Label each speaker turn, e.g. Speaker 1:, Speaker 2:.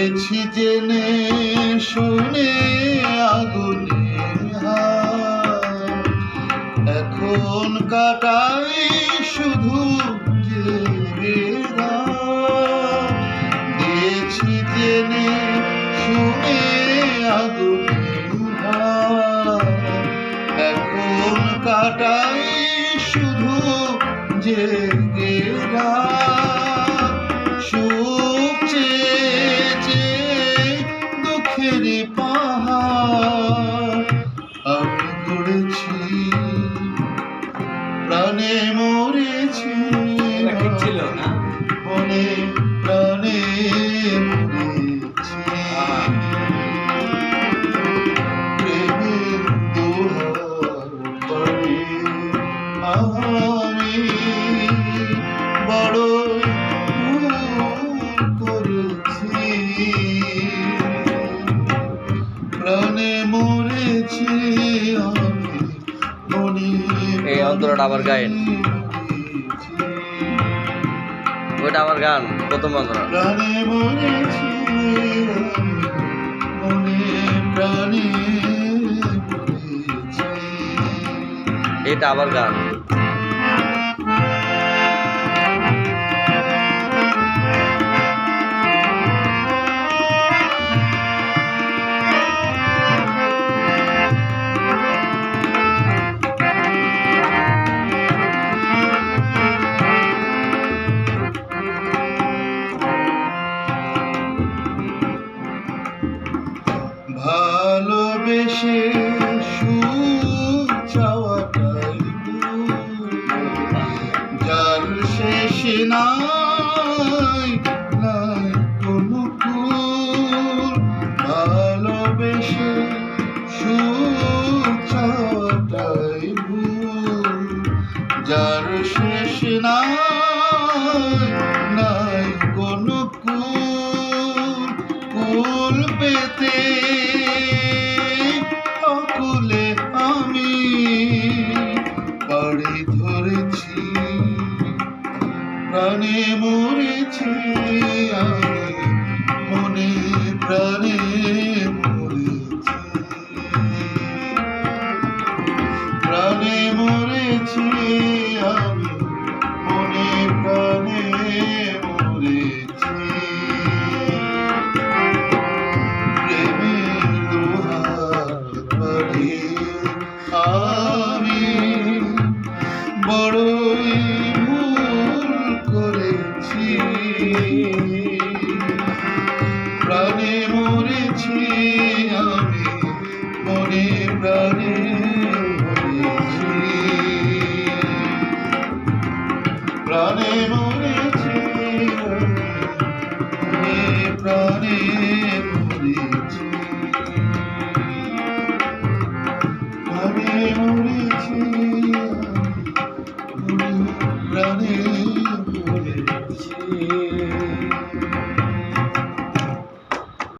Speaker 1: দিয়েছি জেনে শুনে আগুনের হাত, এখন কাটাই শুধু জেগে রাত। দিয়েছি জেনে শুনে আগুনের হাত, এখন কাটাই শুধু জেগে রাত। সুখ চেয়ে দুঃখের পাহাড় আমি গড়েছি, প্রাণে মরেছি
Speaker 2: ছিল না
Speaker 1: মনে প্রাণে মরেছি। প্রেমের দোহার পরে আমি বড় করেছি, প্রাণে মরেছি আমি মনে।
Speaker 3: এই অন্তরটা আবার গায়েন, ওইটা আমার গান প্রথম অন্তরা।
Speaker 1: প্রাণে মরেছি মনে প্রাণে মরেছি।
Speaker 3: এটা আবার গান।